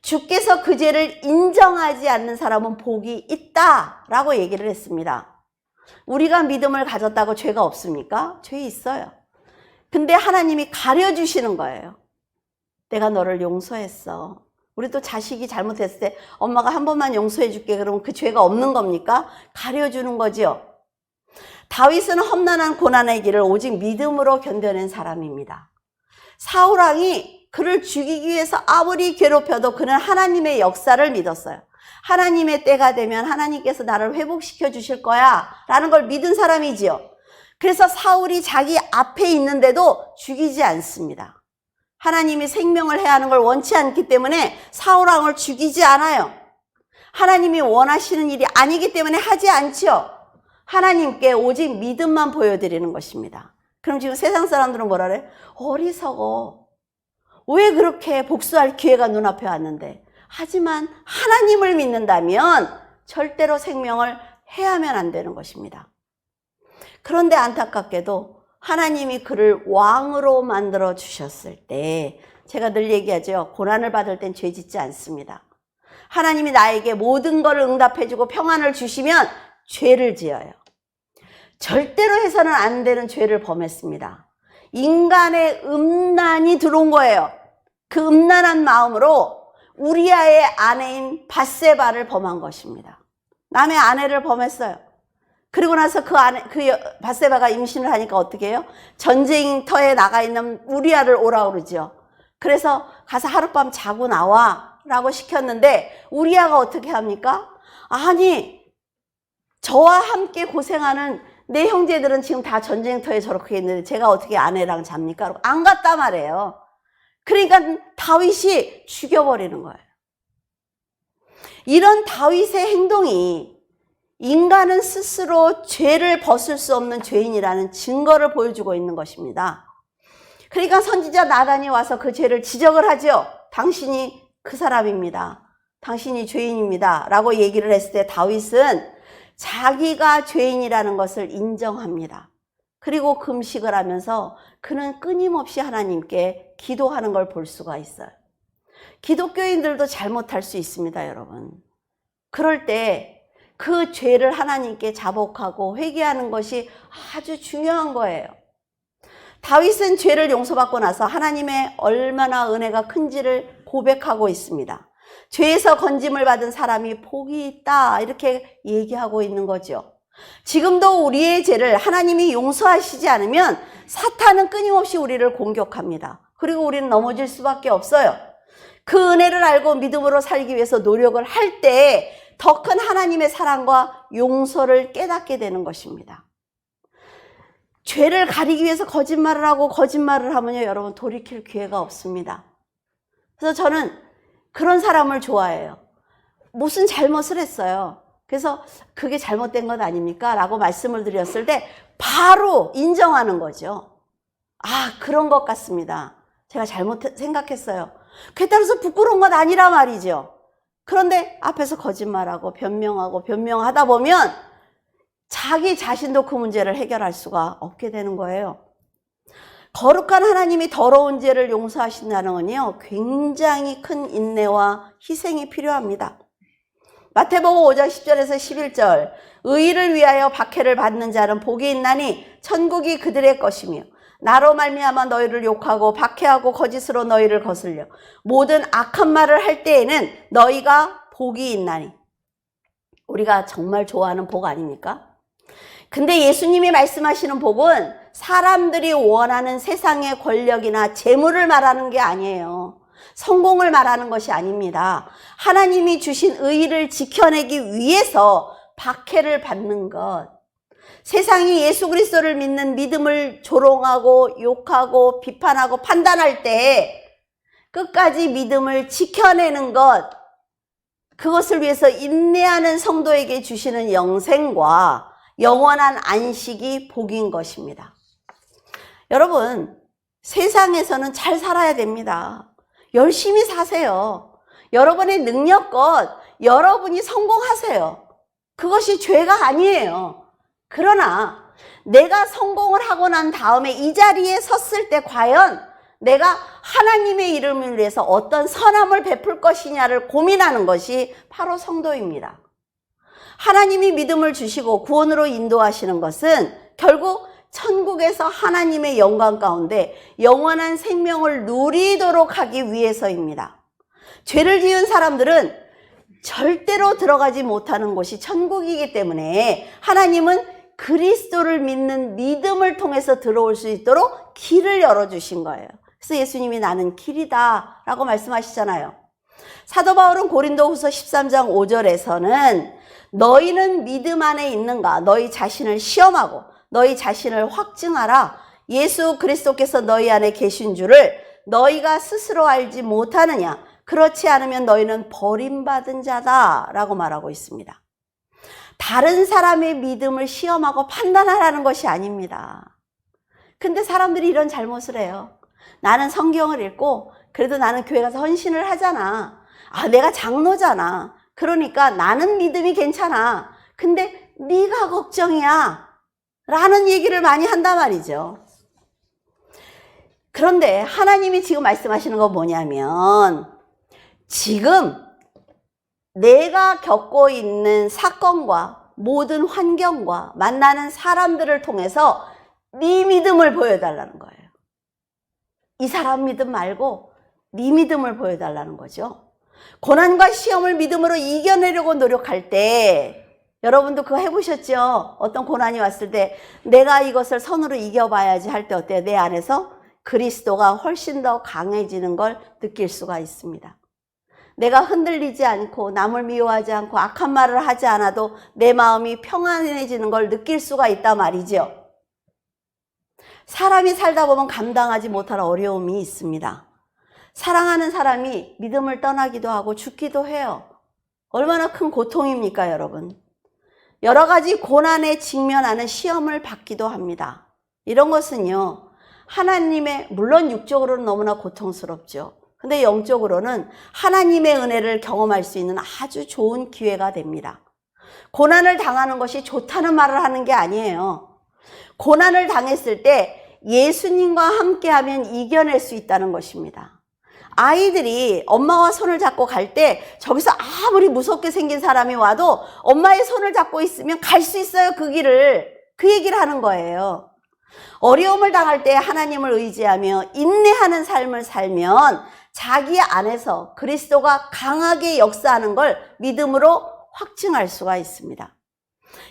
주께서 그 죄를 인정하지 않는 사람은 복이 있다 라고 얘기를 했습니다. 우리가 믿음을 가졌다고 죄가 없습니까? 죄 있어요. 근데 하나님이 가려주시는 거예요. 내가 너를 용서했어. 우리 또 자식이 잘못했을 때 엄마가 한 번만 용서해 줄게 그러면 그 죄가 없는 겁니까? 가려주는 거지요. 다윗은 험난한 고난의 길을 오직 믿음으로 견뎌낸 사람입니다. 사울왕이 그를 죽이기 위해서 아무리 괴롭혀도 그는 하나님의 역사를 믿었어요. 하나님의 때가 되면 하나님께서 나를 회복시켜 주실 거야 라는 걸 믿은 사람이지요. 그래서 사울이 자기 앞에 있는데도 죽이지 않습니다. 하나님이 생명을 해야 하는 걸 원치 않기 때문에 사울왕을 죽이지 않아요. 하나님이 원하시는 일이 아니기 때문에 하지 않죠. 하나님께 오직 믿음만 보여드리는 것입니다. 그럼 지금 세상 사람들은 뭐라 그래? 어리석어. 왜 그렇게 복수할 기회가 눈앞에 왔는데? 하지만 하나님을 믿는다면 절대로 생명을 해야만 안 되는 것입니다. 그런데 안타깝게도 하나님이 그를 왕으로 만들어 주셨을 때 제가 늘 얘기하죠. 고난을 받을 땐 죄 짓지 않습니다. 하나님이 나에게 모든 걸 응답해 주고 평안을 주시면 죄를 지어요. 절대로 해서는 안 되는 죄를 범했습니다. 인간의 음란이 들어온 거예요. 그 음란한 마음으로 우리아의 아내인 밧세바를 범한 것입니다. 남의 아내를 범했어요. 그리고 나서 그 밧세바가 임신을 하니까 어떻게 해요? 전쟁터에 나가 있는 우리아를 오라 그러죠. 그래서 가서 하룻밤 자고 나와 라고 시켰는데 우리아가 어떻게 합니까? 아니, 저와 함께 고생하는 내 형제들은 지금 다 전쟁터에 저렇게 있는데 제가 어떻게 아내랑 잡니까? 안 갔단 말이에요. 그러니까 다윗이 죽여버리는 거예요. 이런 다윗의 행동이 인간은 스스로 죄를 벗을 수 없는 죄인이라는 증거를 보여주고 있는 것입니다. 그러니까 선지자 나단이 와서 그 죄를 지적을 하죠. 당신이 그 사람입니다. 당신이 죄인입니다. 라고 얘기를 했을 때 다윗은 자기가 죄인이라는 것을 인정합니다. 그리고 금식을 하면서 그는 끊임없이 하나님께 기도하는 걸 볼 수가 있어요. 기독교인들도 잘못할 수 있습니다, 여러분. 그럴 때 그 죄를 하나님께 자복하고 회개하는 것이 아주 중요한 거예요. 다윗은 죄를 용서받고 나서 하나님의 얼마나 은혜가 큰지를 고백하고 있습니다. 죄에서 건짐을 받은 사람이 복이 있다, 이렇게 얘기하고 있는 거죠. 지금도 우리의 죄를 하나님이 용서하시지 않으면 사탄은 끊임없이 우리를 공격합니다. 그리고 우리는 넘어질 수밖에 없어요. 그 은혜를 알고 믿음으로 살기 위해서 노력을 할 때 더 큰 하나님의 사랑과 용서를 깨닫게 되는 것입니다. 죄를 가리기 위해서 거짓말을 하고 거짓말을 하면요, 여러분 돌이킬 기회가 없습니다. 그래서 저는 그런 사람을 좋아해요. 무슨 잘못을 했어요. 그래서 그게 잘못된 것 아닙니까? 라고 말씀을 드렸을 때 바로 인정하는 거죠. 아, 그런 것 같습니다. 제가 잘못 생각했어요. 그에 따라서 부끄러운 건 아니라 말이죠. 그런데 앞에서 거짓말하고 변명하다 보면 자기 자신도 그 문제를 해결할 수가 없게 되는 거예요. 거룩한 하나님이 더러운 죄를 용서하신다는 건요, 굉장히 큰 인내와 희생이 필요합니다. 마태복음 5장 10절에서 11절, 의의를 위하여 박해를 받는 자는 복이 있나니 천국이 그들의 것이며 나로 말미암아 너희를 욕하고 박해하고 거짓으로 너희를 거슬려 모든 악한 말을 할 때에는 너희가 복이 있나니. 우리가 정말 좋아하는 복 아닙니까? 근데 예수님이 말씀하시는 복은 사람들이 원하는 세상의 권력이나 재물을 말하는 게 아니에요. 성공을 말하는 것이 아닙니다. 하나님이 주신 의의를 지켜내기 위해서 박해를 받는 것. 세상이 예수 그리스도를 믿는 믿음을 조롱하고 욕하고 비판하고 판단할 때 끝까지 믿음을 지켜내는 것, 그것을 위해서 인내하는 성도에게 주시는 영생과 영원한 안식이 복인 것입니다. 여러분, 세상에서는 잘 살아야 됩니다. 열심히 사세요. 여러분의 능력껏 여러분이 성공하세요. 그것이 죄가 아니에요. 그러나 내가 성공을 하고 난 다음에 이 자리에 섰을 때 과연 내가 하나님의 이름을 위해서 어떤 선함을 베풀 것이냐를 고민하는 것이 바로 성도입니다. 하나님이 믿음을 주시고 구원으로 인도하시는 것은 결국 천국에서 하나님의 영광 가운데 영원한 생명을 누리도록 하기 위해서입니다. 죄를 지은 사람들은 절대로 들어가지 못하는 곳이 천국이기 때문에 하나님은 그리스도를 믿는 믿음을 통해서 들어올 수 있도록 길을 열어주신 거예요. 그래서 예수님이 나는 길이다 라고 말씀하시잖아요. 사도 바울은 고린도후서 13장 5절에서는 너희는 믿음 안에 있는가? 너희 자신을 시험하고 너희 자신을 확증하라. 예수 그리스도께서 너희 안에 계신 줄을 너희가 스스로 알지 못하느냐? 그렇지 않으면 너희는 버림받은 자다 라고 말하고 있습니다. 다른 사람의 믿음을 시험하고 판단하라는 것이 아닙니다. 근데 사람들이 이런 잘못을 해요. 나는 성경을 읽고 그래도 나는 교회 가서 헌신을 하잖아. 아, 내가 장로잖아. 그러니까 나는 믿음이 괜찮아. 근데 네가 걱정이야 라는 얘기를 많이 한단 말이죠. 그런데 하나님이 지금 말씀하시는 건 뭐냐면 지금 내가 겪고 있는 사건과 모든 환경과 만나는 사람들을 통해서 네 믿음을 보여달라는 거예요. 이 사람 믿음 말고 네 믿음을 보여달라는 거죠. 고난과 시험을 믿음으로 이겨내려고 노력할 때 여러분도 그거 해보셨죠? 어떤 고난이 왔을 때 내가 이것을 선으로 이겨봐야지 할 때 어때요? 내 안에서 그리스도가 훨씬 더 강해지는 걸 느낄 수가 있습니다. 내가 흔들리지 않고 남을 미워하지 않고 악한 말을 하지 않아도 내 마음이 평안해지는 걸 느낄 수가 있단 말이죠. 사람이 살다 보면 감당하지 못할 어려움이 있습니다. 사랑하는 사람이 믿음을 떠나기도 하고 죽기도 해요. 얼마나 큰 고통입니까, 여러분? 여러 가지 고난에 직면하는 시험을 받기도 합니다. 이런 것은요, 하나님의, 물론 육적으로는 너무나 고통스럽죠. 근데 영적으로는 하나님의 은혜를 경험할 수 있는 아주 좋은 기회가 됩니다. 고난을 당하는 것이 좋다는 말을 하는 게 아니에요. 고난을 당했을 때 예수님과 함께하면 이겨낼 수 있다는 것입니다. 아이들이 엄마와 손을 잡고 갈 때 저기서 아무리 무섭게 생긴 사람이 와도 엄마의 손을 잡고 있으면 갈 수 있어요. 그 길을. 그 얘기를 하는 거예요. 어려움을 당할 때 하나님을 의지하며 인내하는 삶을 살면 자기 안에서 그리스도가 강하게 역사하는 걸 믿음으로 확증할 수가 있습니다.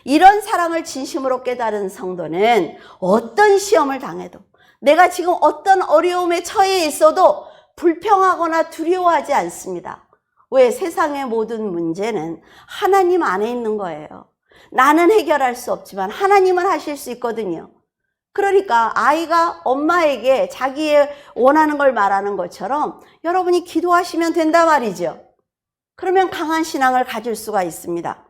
이런 사랑을 진심으로 깨달은 성도는 어떤 시험을 당해도, 내가 지금 어떤 어려움에 처해 있어도 불평하거나 두려워하지 않습니다. 왜? 세상의 모든 문제는 하나님 안에 있는 거예요. 나는 해결할 수 없지만 하나님은 하실 수 있거든요. 그러니까 아이가 엄마에게 자기의 원하는 걸 말하는 것처럼 여러분이 기도하시면 된단 말이죠. 그러면 강한 신앙을 가질 수가 있습니다.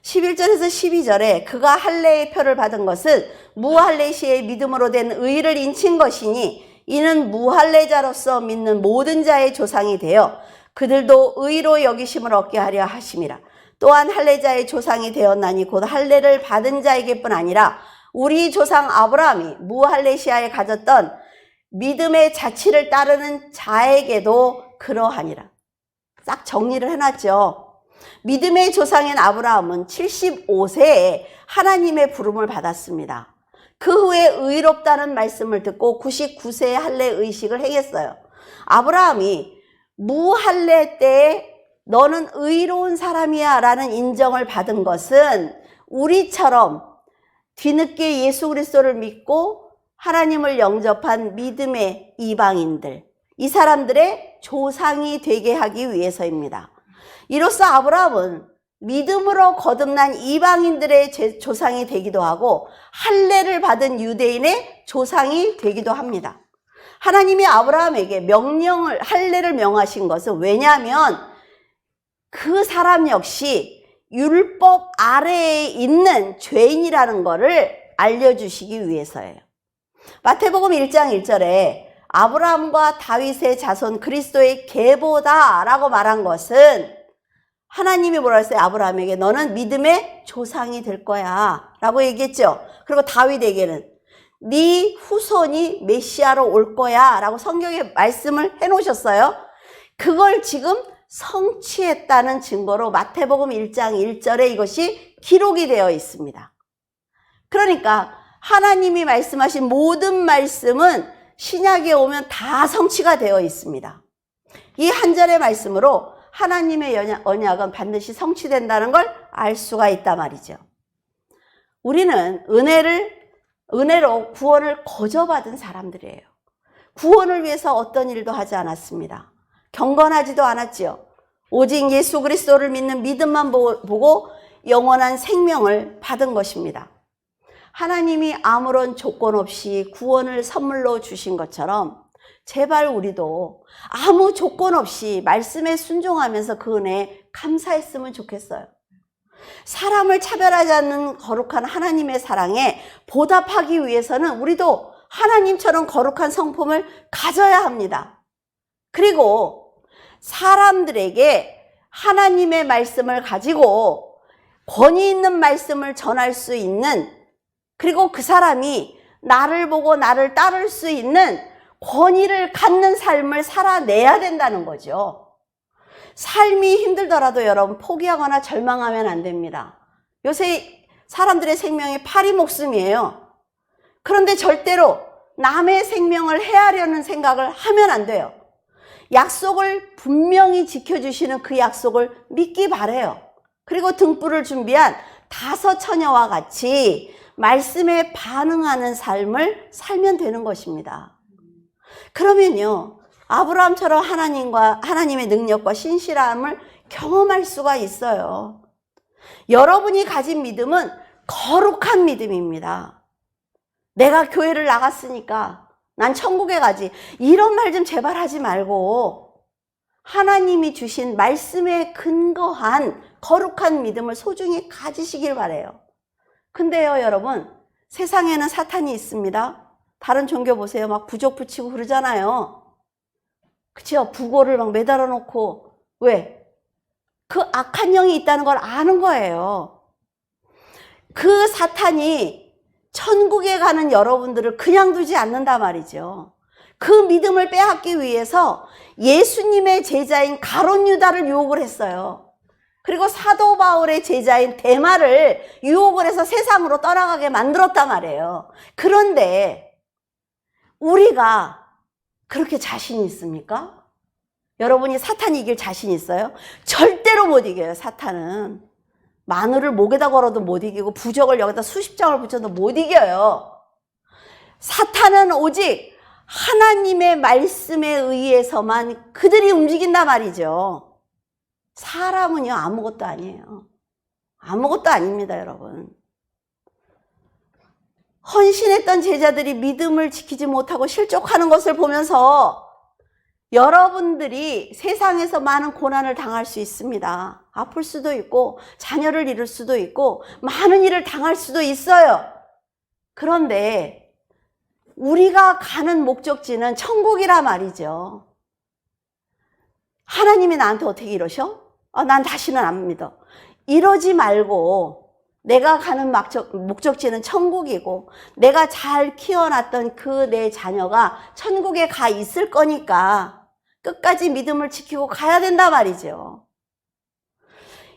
11절에서 12절에 그가 할례의 표를 받은 것은 무할례시의 믿음으로 된 의를 인친 것이니 이는 무할례자로서 믿는 모든 자의 조상이 되어 그들도 의로 여기심을 얻게 하려 하심이라. 또한 할례자의 조상이 되었나니 곧 할례를 받은 자에게뿐 아니라 우리 조상 아브라함이 무할례시아에 가졌던 믿음의 자치를 따르는 자에게도 그러하니라. 싹 정리를 해놨죠. 믿음의 조상인 아브라함은 75세에 하나님의 부름을 받았습니다. 그 후에 의롭다는 말씀을 듣고 99세에 할례 의식을 행했어요. 아브라함이 무할례 때에 너는 의로운 사람이야 라는 인정을 받은 것은 우리처럼 뒤늦게 예수 그리스도를 믿고 하나님을 영접한 믿음의 이방인들, 이 사람들의 조상이 되게 하기 위해서입니다. 이로써 아브라함은 믿음으로 거듭난 이방인들의 조상이 되기도 하고 할례를 받은 유대인의 조상이 되기도 합니다. 하나님이 아브라함에게 할례를 명하신 것은 왜냐하면 그 사람 역시 율법 아래에 있는 죄인이라는 것을 알려주시기 위해서예요. 마태복음 1장 1절에 아브라함과 다윗의 자손 그리스도의 계보다 라고 말한 것은 하나님이 뭐라 했어요? 아브라함에게 너는 믿음의 조상이 될 거야 라고 얘기했죠. 그리고 다윗에게는 네 후손이 메시아로 올 거야 라고 성경에 말씀을 해놓으셨어요. 그걸 지금 성취했다는 증거로 마태복음 1장 1절에 이것이 기록이 되어 있습니다. 그러니까 하나님이 말씀하신 모든 말씀은 신약에 오면 다 성취가 되어 있습니다. 이 한 절의 말씀으로 하나님의 언약은 반드시 성취된다는 걸 알 수가 있단 말이죠. 우리는 은혜로 구원을 거저받은 사람들이에요. 구원을 위해서 어떤 일도 하지 않았습니다. 경건하지도 않았지요. 오직 예수 그리스도를 믿는 믿음만 보고 영원한 생명을 받은 것입니다. 하나님이 아무런 조건 없이 구원을 선물로 주신 것처럼 제발 우리도 아무 조건 없이 말씀에 순종하면서 그 은혜에 감사했으면 좋겠어요. 사람을 차별하지 않는 거룩한 하나님의 사랑에 보답하기 위해서는 우리도 하나님처럼 거룩한 성품을 가져야 합니다. 그리고 사람들에게 하나님의 말씀을 가지고 권위 있는 말씀을 전할 수 있는, 그리고 그 사람이 나를 보고 나를 따를 수 있는 권위를 갖는 삶을 살아내야 된다는 거죠. 삶이 힘들더라도 여러분 포기하거나 절망하면 안 됩니다. 요새 사람들의 생명이 파리 목숨이에요. 그런데 절대로 남의 생명을 해하려는 생각을 하면 안 돼요. 약속을 분명히 지켜주시는 그 약속을 믿기 바라요. 그리고 등불을 준비한 5 처녀와 같이 말씀에 반응하는 삶을 살면 되는 것입니다. 그러면요, 아브라함처럼 하나님의 능력과 신실함을 경험할 수가 있어요. 여러분이 가진 믿음은 거룩한 믿음입니다. 내가 교회를 나갔으니까 난 천국에 가지, 이런 말 좀 제발 하지 말고 하나님이 주신 말씀에 근거한 거룩한 믿음을 소중히 가지시길 바라요. 근데요 여러분, 세상에는 사탄이 있습니다. 다른 종교 보세요. 막 부족 붙이고 그러잖아요. 그쵸? 부고를 막 매달아 놓고. 왜? 그 악한 영이 있다는 걸 아는 거예요. 그 사탄이 천국에 가는 여러분들을 그냥 두지 않는단 말이죠. 그 믿음을 빼앗기 위해서 예수님의 제자인 가룟 유다를 유혹을 했어요. 그리고 사도 바울의 제자인 데마를 유혹을 해서 세상으로 떠나가게 만들었단 말이에요. 그런데 우리가 그렇게 자신이 있습니까? 여러분이 사탄 이길 자신 있어요? 절대로 못 이겨요. 사탄은 마누를 목에다 걸어도 못 이기고 부적을 여기다 수십 장을 붙여도 못 이겨요. 사탄은 오직 하나님의 말씀에 의해서만 그들이 움직인단 말이죠. 사람은요, 아무것도 아니에요. 아무것도 아닙니다, 여러분. 헌신했던 제자들이 믿음을 지키지 못하고 실족하는 것을 보면서 여러분들이 세상에서 많은 고난을 당할 수 있습니다. 아플 수도 있고 자녀를 잃을 수도 있고 많은 일을 당할 수도 있어요. 그런데 우리가 가는 목적지는 천국이라 말이죠. 하나님이 나한테 어떻게 이러셔? 난 다시는 안 믿어. 이러지 말고 내가 가는 목적지는 천국이고 내가 잘 키워놨던 그 내 자녀가 천국에 가 있을 거니까 끝까지 믿음을 지키고 가야 된단 말이죠.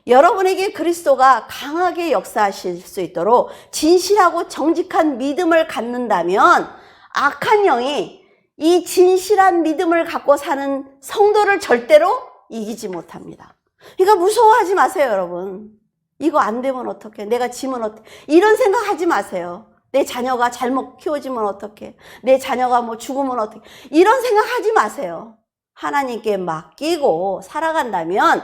여러분에게 그리스도가 강하게 역사하실 수 있도록 진실하고 정직한 믿음을 갖는다면 악한 영이 이 진실한 믿음을 갖고 사는 성도를 절대로 이기지 못합니다. 그러니까 무서워하지 마세요, 여러분. 이거 안 되면 어떡해? 내가 지면 어떡해? 이런 생각하지 마세요. 내 자녀가 잘못 키워지면 어떡해? 내 자녀가 뭐 죽으면 어떡해? 이런 생각하지 마세요. 하나님께 맡기고 살아간다면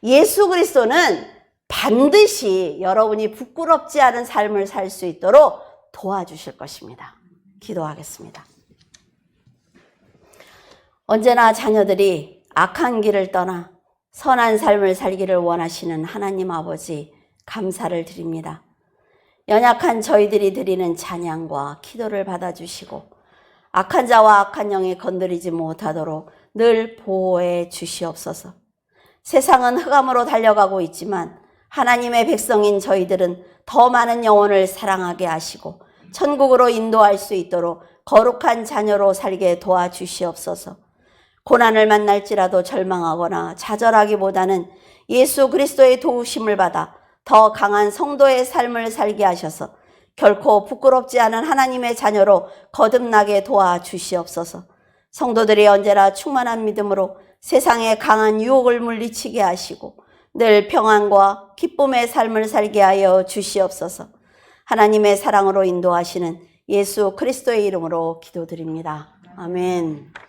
예수 그리스도는 반드시 여러분이 부끄럽지 않은 삶을 살 수 있도록 도와주실 것입니다. 기도하겠습니다. 언제나 자녀들이 악한 길을 떠나 선한 삶을 살기를 원하시는 하나님 아버지, 감사를 드립니다. 연약한 저희들이 드리는 찬양과 기도를 받아주시고 악한 자와 악한 영에 건드리지 못하도록 늘 보호해 주시옵소서. 세상은 흑암으로 달려가고 있지만 하나님의 백성인 저희들은 더 많은 영혼을 사랑하게 하시고 천국으로 인도할 수 있도록 거룩한 자녀로 살게 도와주시옵소서. 고난을 만날지라도 절망하거나 좌절하기보다는 예수 그리스도의 도우심을 받아 더 강한 성도의 삶을 살게 하셔서 결코 부끄럽지 않은 하나님의 자녀로 거듭나게 도와주시옵소서. 성도들이 언제나 충만한 믿음으로 세상의 강한 유혹을 물리치게 하시고 늘 평안과 기쁨의 삶을 살게 하여 주시옵소서. 하나님의 사랑으로 인도하시는 예수 그리스도의 이름으로 기도드립니다. 아멘.